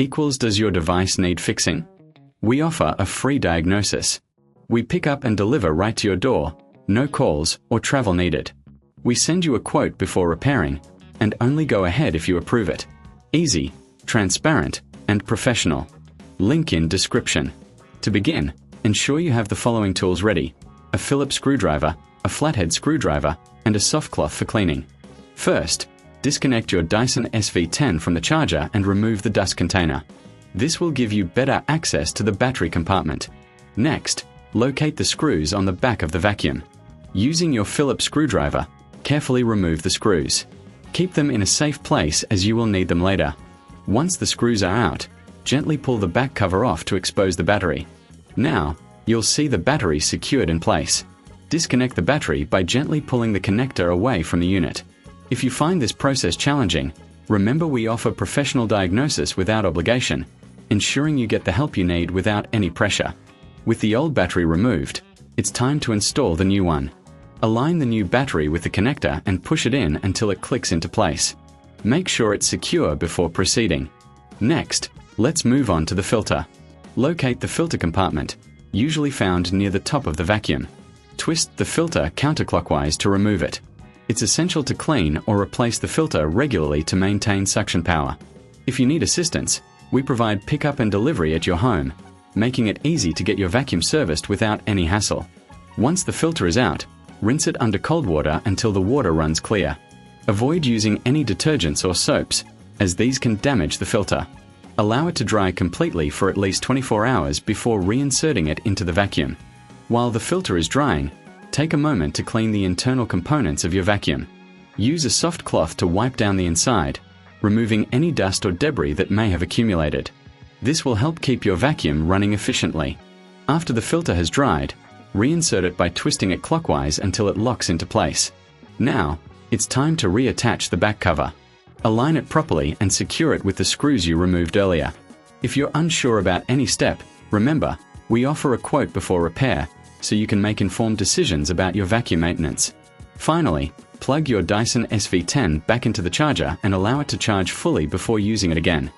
equals does your device need fixing? We offer a free diagnosis. We pick up and deliver right to your door, no calls or travel needed. We send you a quote before repairing, and only go ahead if you approve it. Easy, transparent, and professional. Link in description. To begin, ensure you have the following tools ready: a Phillips screwdriver, a flathead screwdriver, and a soft cloth for cleaning. First, disconnect your Dyson SV10 from the charger and remove the dust container. This will give you better access to the battery compartment. Next, locate the screws on the back of the vacuum. Using your Phillips screwdriver, carefully remove the screws. Keep them in a safe place as you will need them later. Once the screws are out, gently pull the back cover off to expose the battery. Now, you'll see the battery secured in place. Disconnect the battery by gently pulling the connector away from the unit. If you find this process challenging, remember we offer professional diagnosis without obligation, ensuring you get the help you need without any pressure. With the old battery removed, it's time to install the new one. Align the new battery with the connector and push it in until it clicks into place. Make sure it's secure before proceeding. Next, let's move on to the filter. Locate the filter compartment, usually found near the top of the vacuum. Twist the filter counterclockwise to remove it. It's essential to clean or replace the filter regularly to maintain suction power. If you need assistance, we provide pickup and delivery at your home, making it easy to get your vacuum serviced without any hassle. Once the filter is out, rinse it under cold water until the water runs clear. Avoid using any detergents or soaps, as these can damage the filter. Allow it to dry completely for at least 24 hours before reinserting it into the vacuum. While the filter is drying, take a moment to clean the internal components of your vacuum. Use a soft cloth to wipe down the inside, removing any dust or debris that may have accumulated. This will help keep your vacuum running efficiently. After the filter has dried, reinsert it by twisting it clockwise until it locks into place. Now, it's time to reattach the back cover. Align it properly and secure it with the screws you removed earlier. If you're unsure about any step, remember, we offer a quote before repair, so you can make informed decisions about your vacuum maintenance. Finally, plug your Dyson SV10 back into the charger and allow it to charge fully before using it again.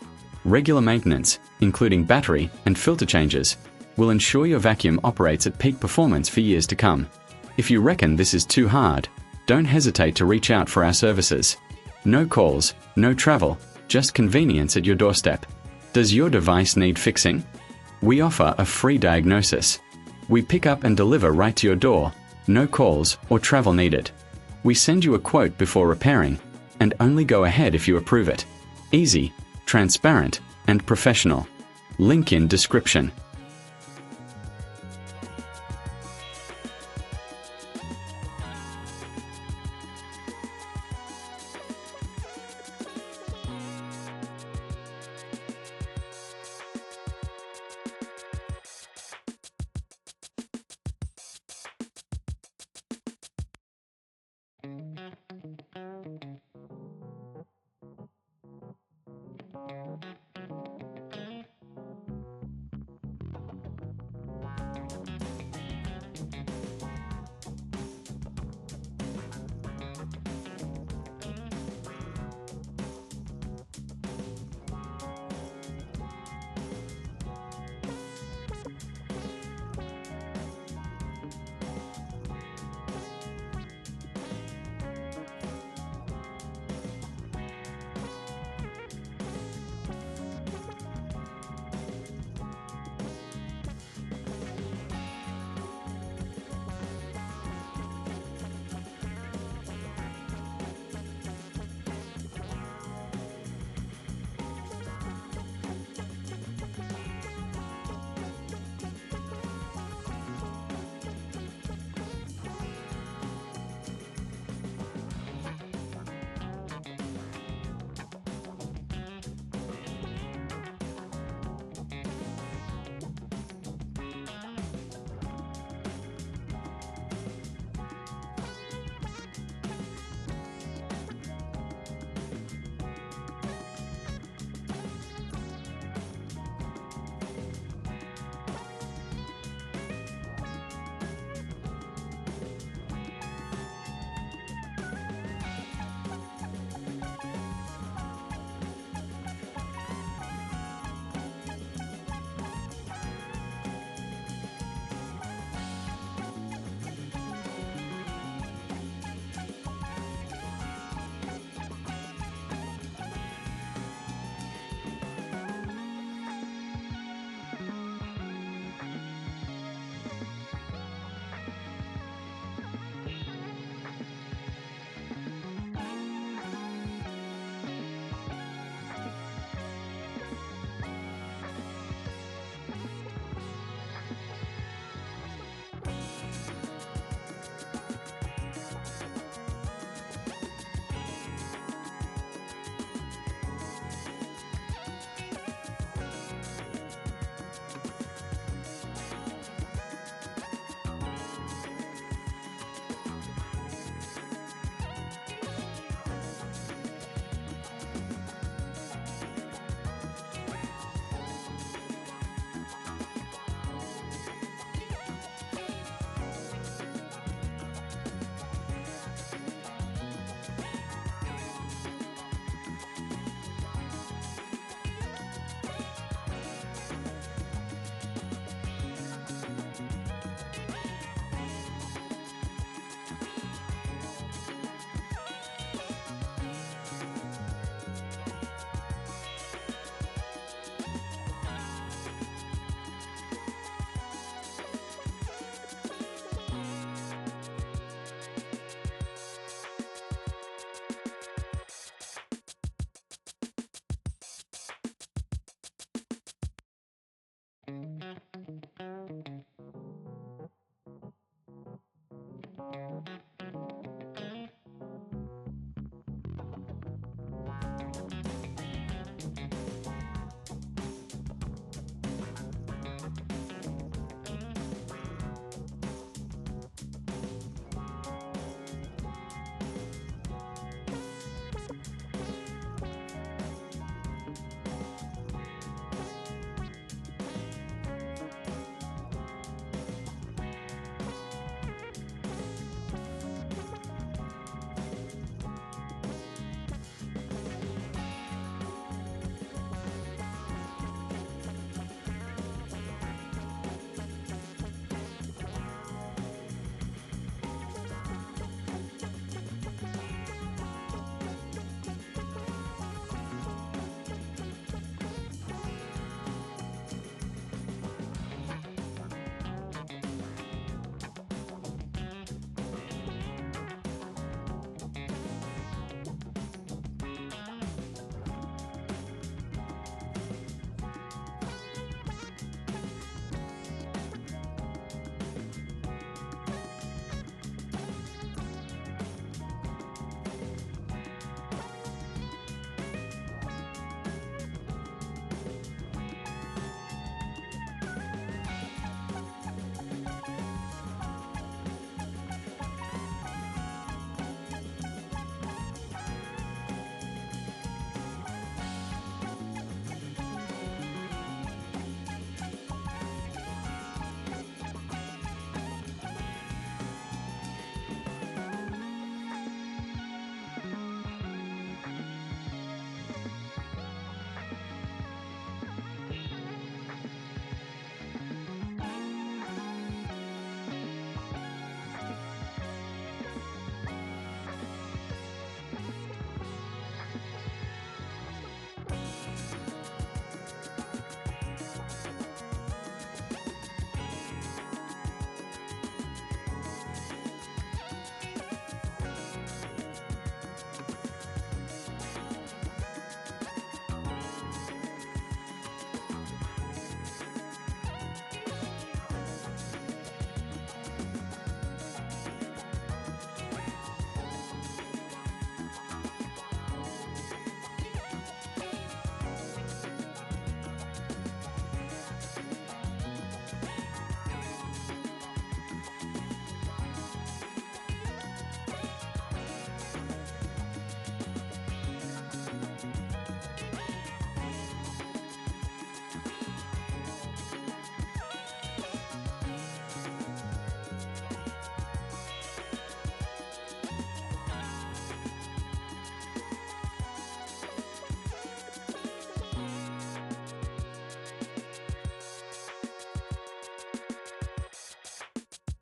Regular maintenance, including battery and filter changes, will ensure your vacuum operates at peak performance for years to come. If you reckon this is too hard, don't hesitate to reach out for our services. No calls, no travel, just convenience at your doorstep. Does your device need fixing? We offer a free diagnosis. We pick up and deliver right to your door, no calls or travel needed. We send you a quote before repairing, and only go ahead if you approve it. Easy, transparent, and professional. Link in description.